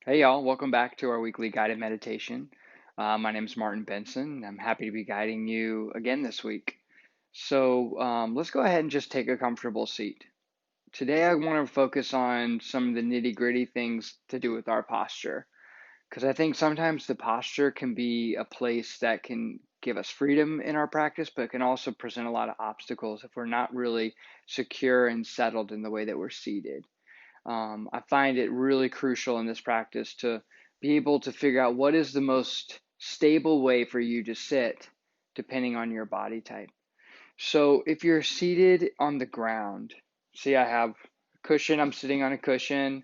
Hey y'all, welcome back to our weekly guided meditation. My name is Martin Benson. I'm happy to be guiding you again this week. Let's go ahead and just take a comfortable seat. Today I want to focus on some of the nitty-gritty things to do with our posture, because I think sometimes the posture can be a place that can give us freedom in our practice, but it can also present a lot of obstacles if we're not really secure and settled in the way that we're seated. I find it really crucial in this practice to be able to figure out what is the most stable way for you to sit depending on your body type. So if you're seated on the ground, see, I have a cushion, I'm sitting on a cushion.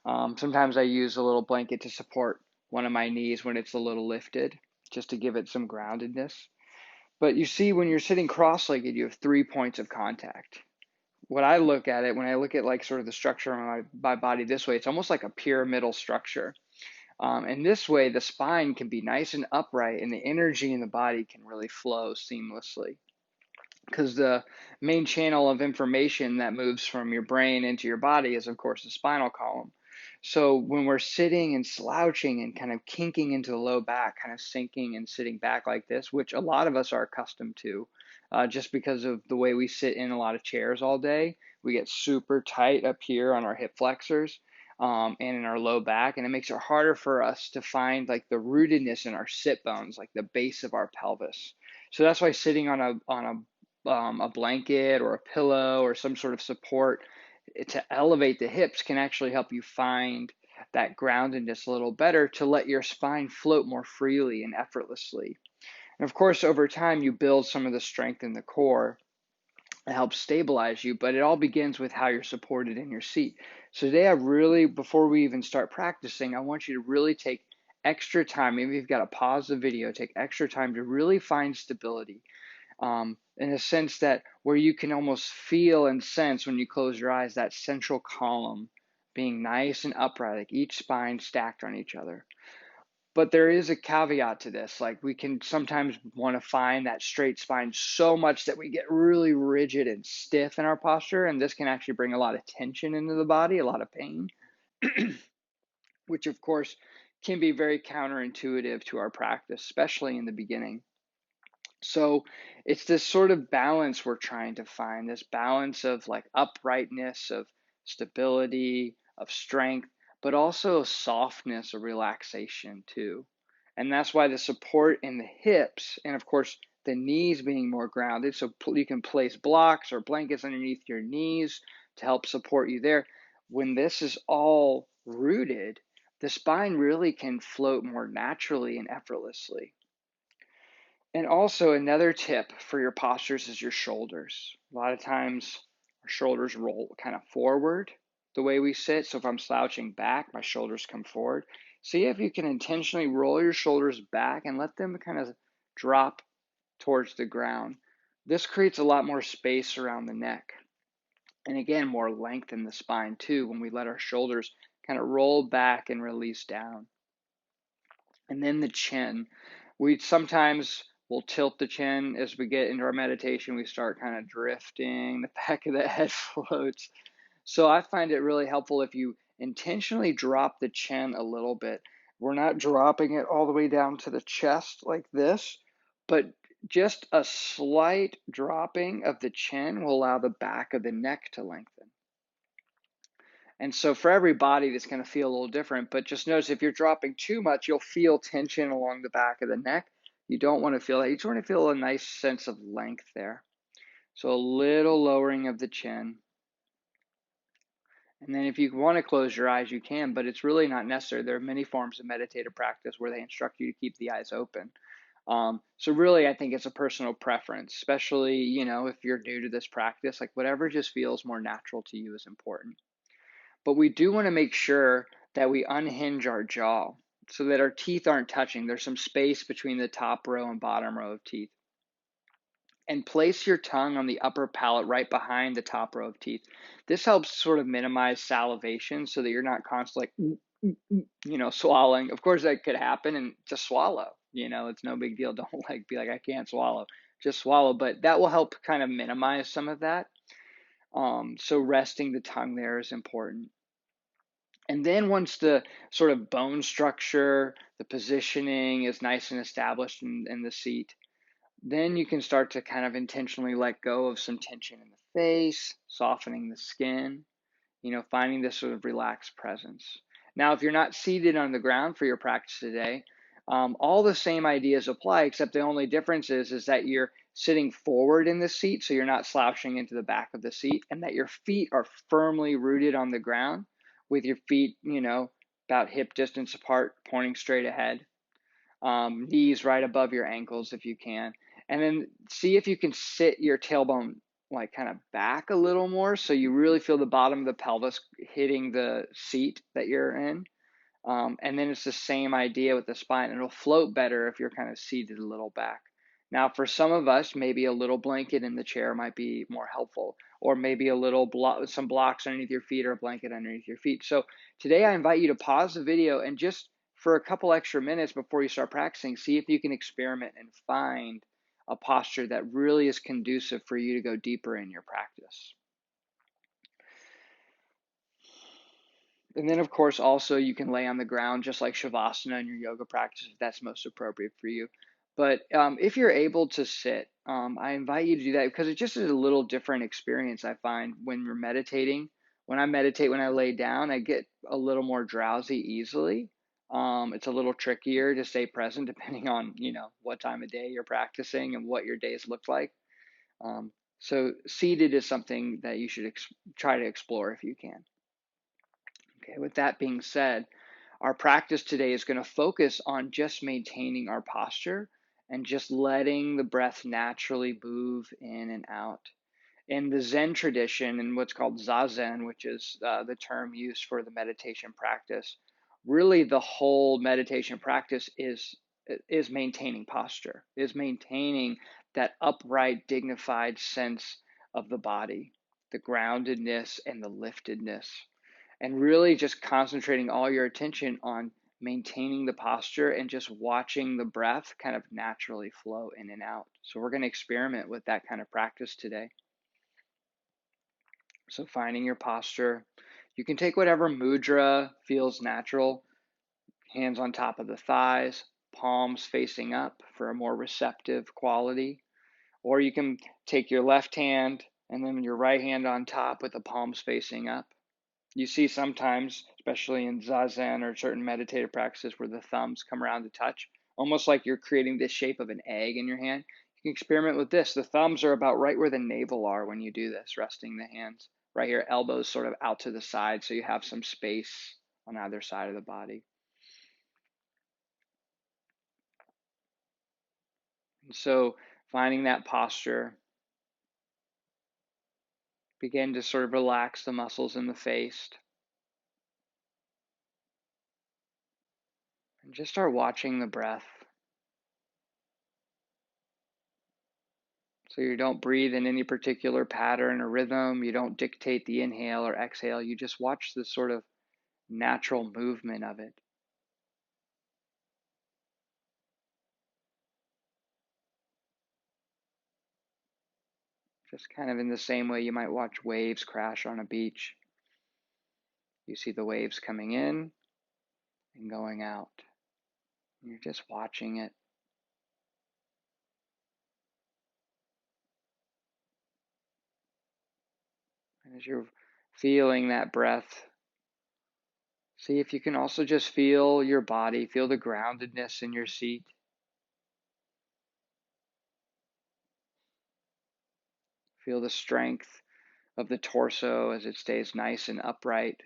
Sometimes I use a little blanket to support one of my knees when it's a little lifted, just to give it some groundedness. But you see, when you're sitting cross-legged, you have 3 points of contact. What I look at it, when I look at like sort of the structure of my body this way, it's almost like a pyramidal structure. And this way, the spine can be nice and upright, and the energy in the body can really flow seamlessly. Because the main channel of information that moves from your brain into your body is, of course, the spinal column. So when we're sitting and slouching and kind of kinking into the low back, kind of sinking and sitting back like this, which a lot of us are accustomed to, just because of the way we sit in a lot of chairs all day, we get super tight up here on our hip flexors. And in our low back, and it makes it harder for us to find like the rootedness in our sit bones, like the base of our pelvis. So that's why sitting on a blanket or a pillow or some sort of support to elevate the hips can actually help you find that groundedness a little better to let your spine float more freely and effortlessly. And of course, over time, you build some of the strength in the core. It helps stabilize you, but it all begins with how you're supported in your seat. So today, before we even start practicing, I want you to really take extra time. Maybe you've got to pause the video, take extra time to really find stability, in a sense that where you can almost feel and sense when you close your eyes that central column being nice and upright, like each spine stacked on each other. But there is a caveat to this. Like we can sometimes want to find that straight spine so much that we get really rigid and stiff in our posture, and this can actually bring a lot of tension into the body, a lot of pain, which of course can be very counterintuitive to our practice, especially in the beginning. So it's this sort of balance we're trying to find, this balance of like uprightness, of stability, of strength, but also softness or relaxation too. And that's why the support in the hips and of course the knees being more grounded. So you can place blocks or blankets underneath your knees to help support you there. When this is all rooted, the spine really can float more naturally and effortlessly. And also another tip for your postures is your shoulders. A lot of times our shoulders roll kind of forward the way we sit. So if I'm slouching back, my shoulders come forward. See if you can intentionally roll your shoulders back and let them kind of drop towards the ground. This creates a lot more space around the neck. And again, more length in the spine too when we let our shoulders kind of roll back and release down. And then the chin. We sometimes will tilt the chin as we get into our meditation. We start kind of drifting, the back of the head floats. So I find it really helpful if you intentionally drop the chin a little bit. We're not dropping it all the way down to the chest like this, but just a slight dropping of the chin will allow the back of the neck to lengthen. And so for every body, that's going to feel a little different. But just notice if you're dropping too much, you'll feel tension along the back of the neck. You don't want to feel that. You just want to feel a nice sense of length there. So a little lowering of the chin. And then if you want to close your eyes, you can, but it's really not necessary. There are many forms of meditative practice where they instruct you to keep the eyes open. So really, I think it's a personal preference, especially, if you're new to this practice, like whatever just feels more natural to you is important. But we do want to make sure that we unhinge our jaw so that our teeth aren't touching. There's some space between the top row and bottom row of teeth. And place your tongue on the upper palate right behind the top row of teeth. This helps sort of minimize salivation so that you're not constantly swallowing. Of course, that could happen, and just swallow. It's no big deal. Don't be like, I can't swallow. Just swallow. But that will help kind of minimize some of that. So resting the tongue there is important. And then once the sort of bone structure, the positioning is nice and established in the seat, then you can start to kind of intentionally let go of some tension in the face, softening the skin, finding this sort of relaxed presence. Now, if you're not seated on the ground for your practice today, all the same ideas apply, except the only difference is that you're sitting forward in the seat, so you're not slouching into the back of the seat, and that your feet are firmly rooted on the ground with your feet, about hip distance apart, pointing straight ahead, knees right above your ankles if you can. And then see if you can sit your tailbone like kind of back a little more so you really feel the bottom of the pelvis hitting the seat that you're in. And then it's the same idea with the spine. It'll float better if you're kind of seated a little back. Now, for some of us, maybe a little blanket in the chair might be more helpful, or maybe a little some blocks underneath your feet or a blanket underneath your feet. So today I invite you to pause the video and just for a couple extra minutes before you start practicing, see if you can experiment and find a posture that really is conducive for you to go deeper in your practice. And then, of course, also you can lay on the ground just like Shavasana in your yoga practice if that's most appropriate for you. But if you're able to sit, I invite you to do that because it just is a little different experience, I find, when you're meditating. When I meditate, when I lay down, I get a little more drowsy easily. It's a little trickier to stay present depending on, what time of day you're practicing and what your days look like. So seated is something that you should try to explore if you can. Okay, with that being said, our practice today is going to focus on just maintaining our posture and just letting the breath naturally move in and out. In the Zen tradition, and what's called Zazen, which is the term used for the meditation practice, really the whole meditation practice is maintaining posture, is maintaining that upright, dignified sense of the body, the groundedness and the liftedness, and really just concentrating all your attention on maintaining the posture and just watching the breath kind of naturally flow in and out. So we're going to experiment with that kind of practice today. So finding your posture, you can take whatever mudra feels natural, hands on top of the thighs, palms facing up for a more receptive quality, or you can take your left hand and then your right hand on top with the palms facing up. You see sometimes, especially in Zazen or certain meditative practices, where the thumbs come around to touch, almost like you're creating this shape of an egg in your hand. You can experiment with this. The thumbs are about right where the navel are when you do this, resting the hands right here, elbows sort of out to the side, so you have some space on either side of the body. And so finding that posture, begin to sort of relax the muscles in the face. And just start watching the breath. So you don't breathe in any particular pattern or rhythm. You don't dictate the inhale or exhale. You just watch the sort of natural movement of it. Just kind of in the same way you might watch waves crash on a beach. You see the waves coming in and going out. You're just watching it. And as you're feeling that breath, see if you can also just feel your body, feel the groundedness in your seat. Feel the strength of the torso as it stays nice and upright,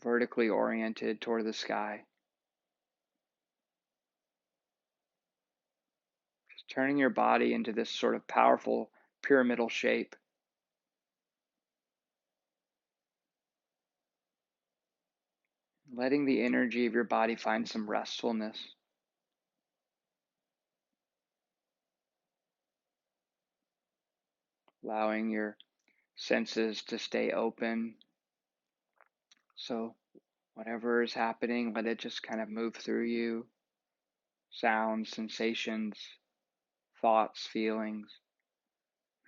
vertically oriented toward the sky. Just turning your body into this sort of powerful pyramidal shape. Letting the energy of your body find some restfulness. Allowing your senses to stay open. So whatever is happening, let it just kind of move through you. Sounds, sensations, thoughts, feelings.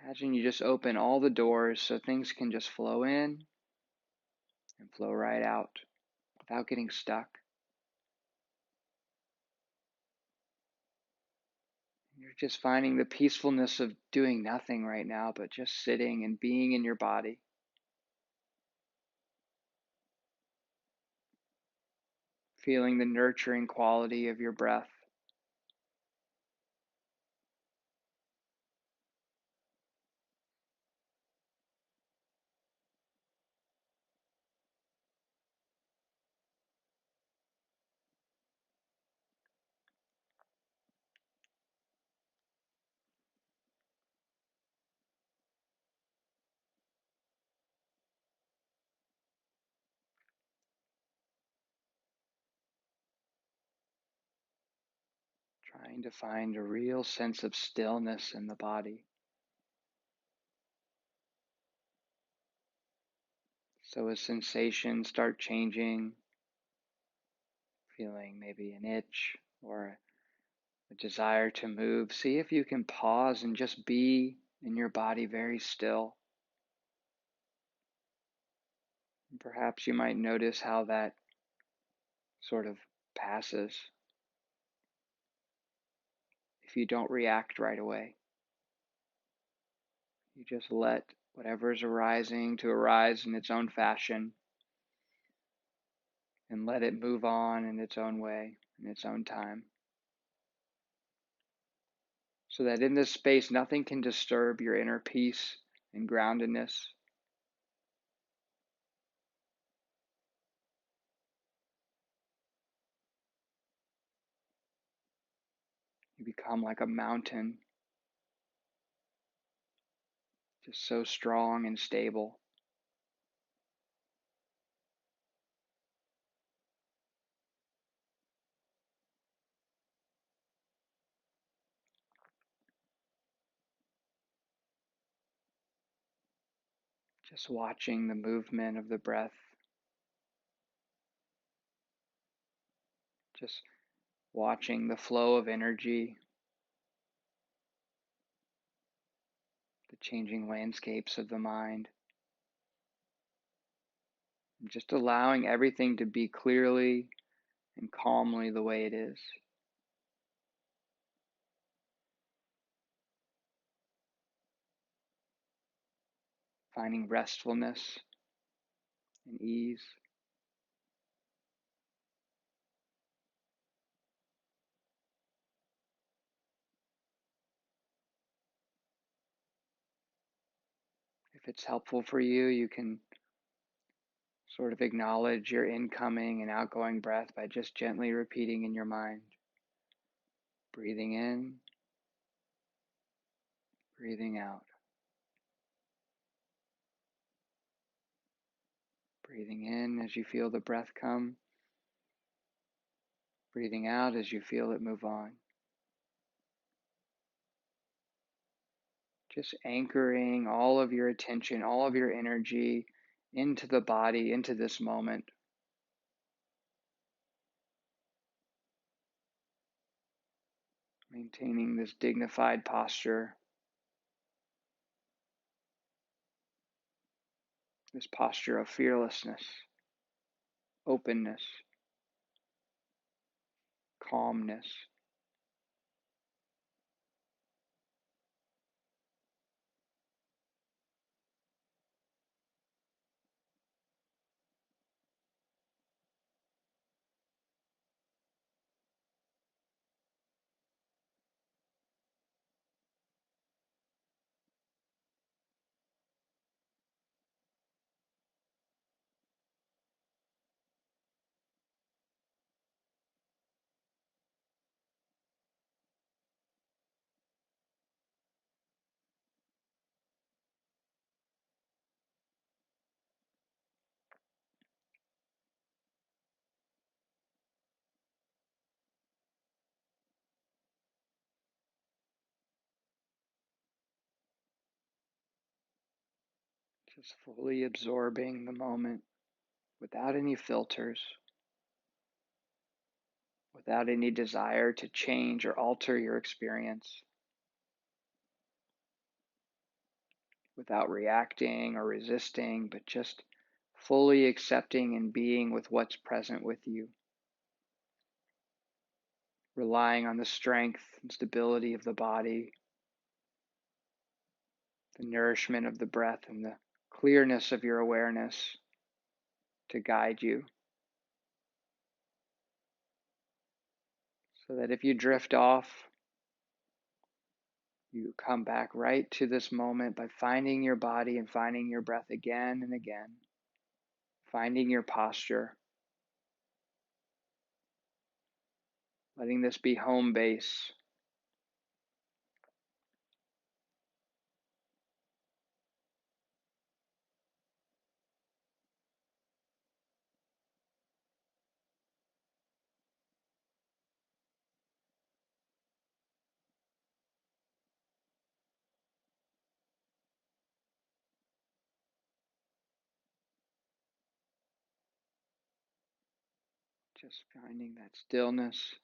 Imagine you just open all the doors so things can just flow in and flow right out without getting stuck. You're just finding the peacefulness of doing nothing right now, but just sitting and being in your body. Feeling the nurturing quality of your breath. Trying to find a real sense of stillness in the body. So as sensations start changing, feeling maybe an itch or a desire to move, see if you can pause and just be in your body very still. And perhaps you might notice how that sort of passes if you don't react right away. You just let whatever's arising to arise in its own fashion and let it move on in its own way, in its own time. So that in this space, nothing can disturb your inner peace and groundedness. You become like a mountain, just so strong and stable. Just watching the movement of the breath, just watching the flow of energy, the changing landscapes of the mind, and just allowing everything to be clearly and calmly the way it is. Finding restfulness and ease. If it's helpful for you, you can sort of acknowledge your incoming and outgoing breath by just gently repeating in your mind. Breathing in, breathing out. Breathing in as you feel the breath come. Breathing out as you feel it move on. Just anchoring all of your attention, all of your energy into the body, into this moment. Maintaining this dignified posture, this posture of fearlessness, openness, calmness. Just fully absorbing the moment without any filters, without any desire to change or alter your experience, without reacting or resisting, but just fully accepting and being with what's present with you, relying on the strength and stability of the body, the nourishment of the breath, and the clearness of your awareness to guide you. So that if you drift off, you come back right to this moment by finding your body and finding your breath again and again, finding your posture, letting this be home base. Just finding that stillness.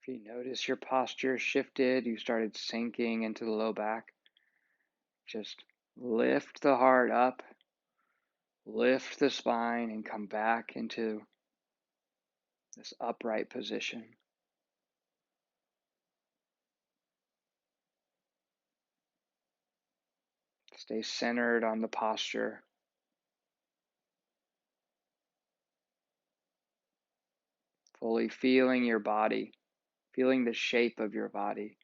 If you notice your posture shifted, you started sinking into the low back, just lift the heart up, lift the spine, and come back into this upright position. Stay centered on the posture, fully feeling your body, feeling the shape of your body.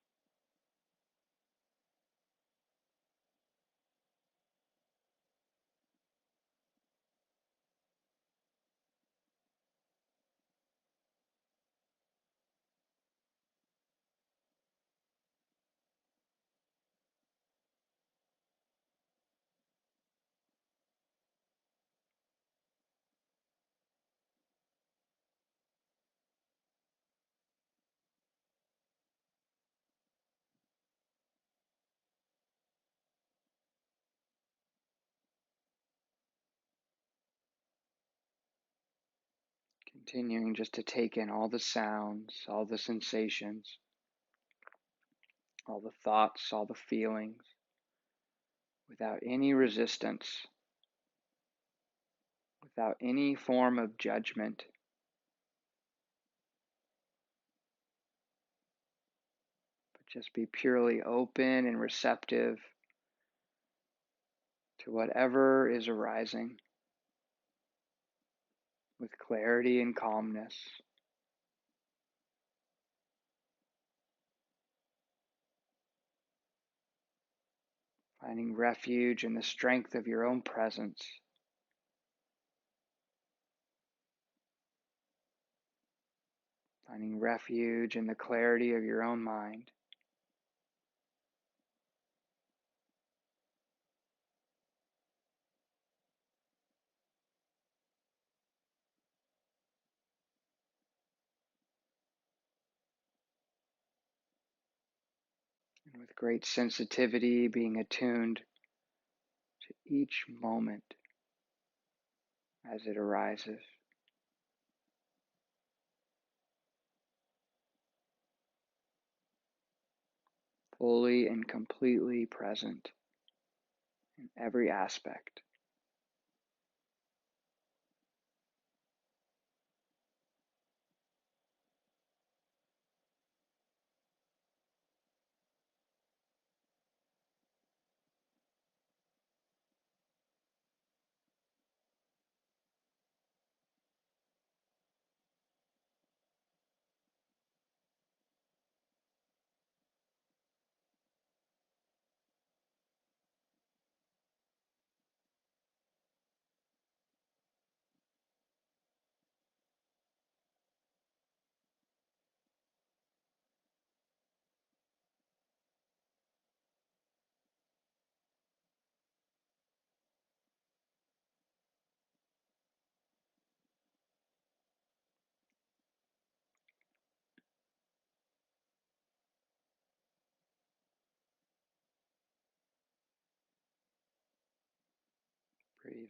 Continuing just to take in all the sounds, all the sensations, all the thoughts, all the feelings, without any resistance, without any form of judgment. But just be purely open and receptive to whatever is arising with clarity and calmness. Finding refuge in the strength of your own presence. Finding refuge in the clarity of your own mind. And with great sensitivity, being attuned to each moment as it arises. Fully and completely present in every aspect.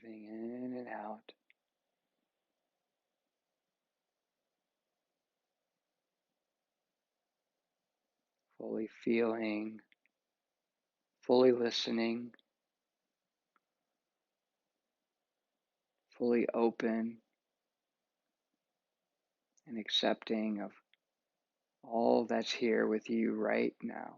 Breathing in and out. Fully feeling, fully listening, fully open and accepting of all that's here with you right now.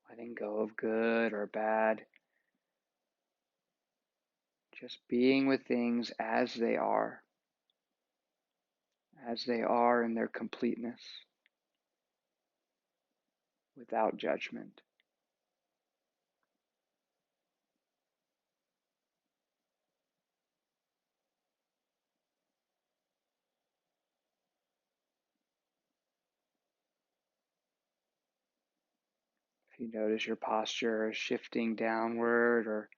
Letting go of good or bad. Just being with things as they are in their completeness, without judgment. If you notice your posture is shifting downward or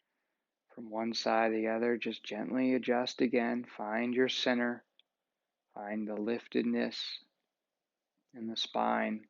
from one side to the other, just gently adjust again. Find your center. Find the liftedness in the spine.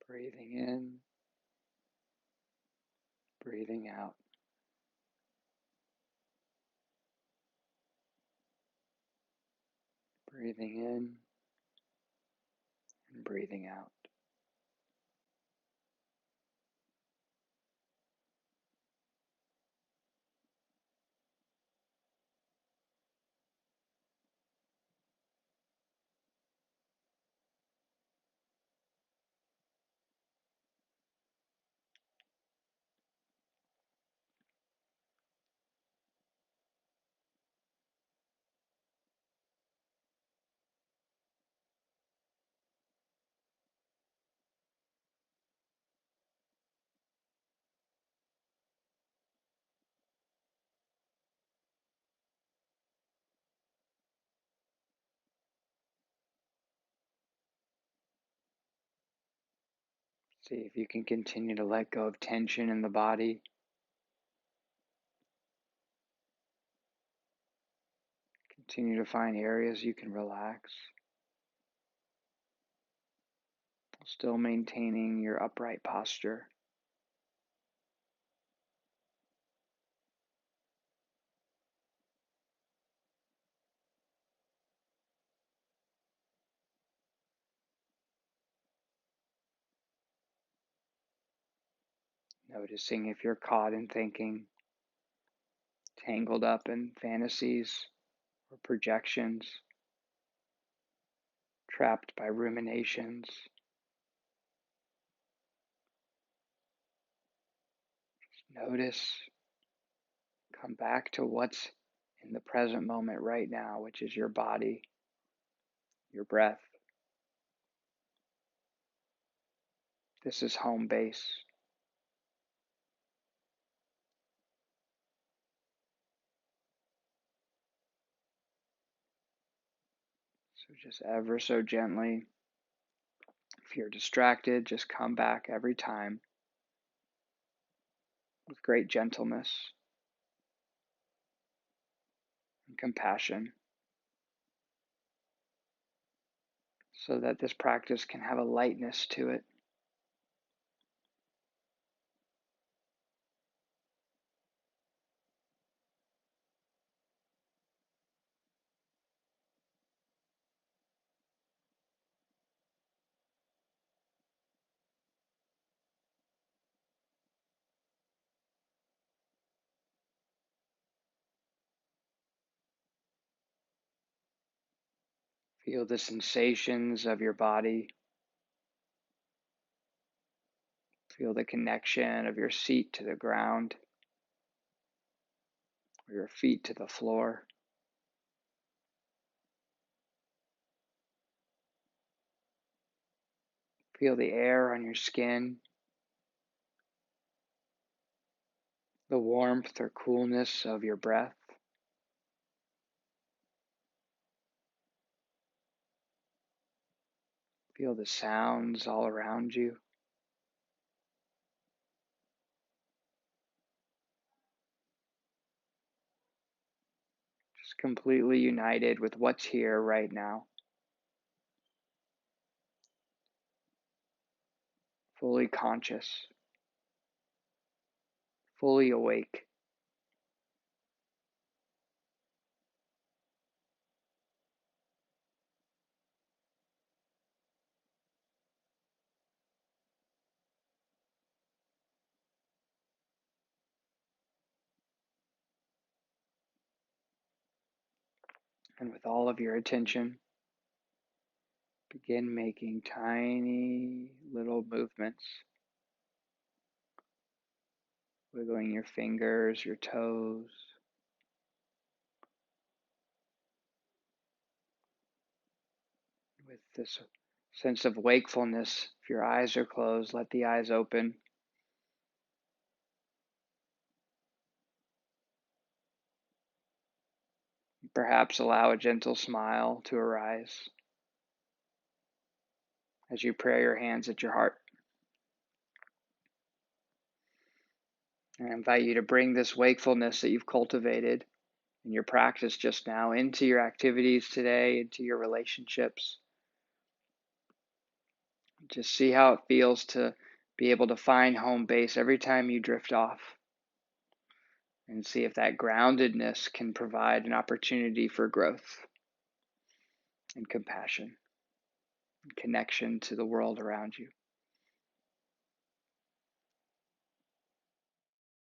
Breathing in, breathing out. Breathing in and breathing out. See if you can continue to let go of tension in the body. Continue to find areas you can relax, still maintaining your upright posture. Noticing if you're caught in thinking, tangled up in fantasies or projections, trapped by ruminations. Notice, come back to what's in the present moment right now, which is your body, your breath. This is home base. So just ever so gently, if you're distracted, just come back every time with great gentleness and compassion, so that this practice can have a lightness to it. Feel the sensations of your body Feel the connection of your seat to the ground, or your feet to the floor. Feel the air on your skin, the warmth or coolness of your breath. Feel the sounds all around you. Just completely united with what's here right now. Fully conscious, fully awake. And with all of your attention, begin making tiny little movements, wiggling your fingers, your toes. With this sense of wakefulness, if your eyes are closed, let the eyes open. Perhaps allow a gentle smile to arise as you pray your hands at your heart. And I invite you to bring this wakefulness that you've cultivated in your practice just now into your activities today, into your relationships. Just see how it feels to be able to find home base every time you drift off. And see if that groundedness can provide an opportunity for growth and compassion and connection to the world around you.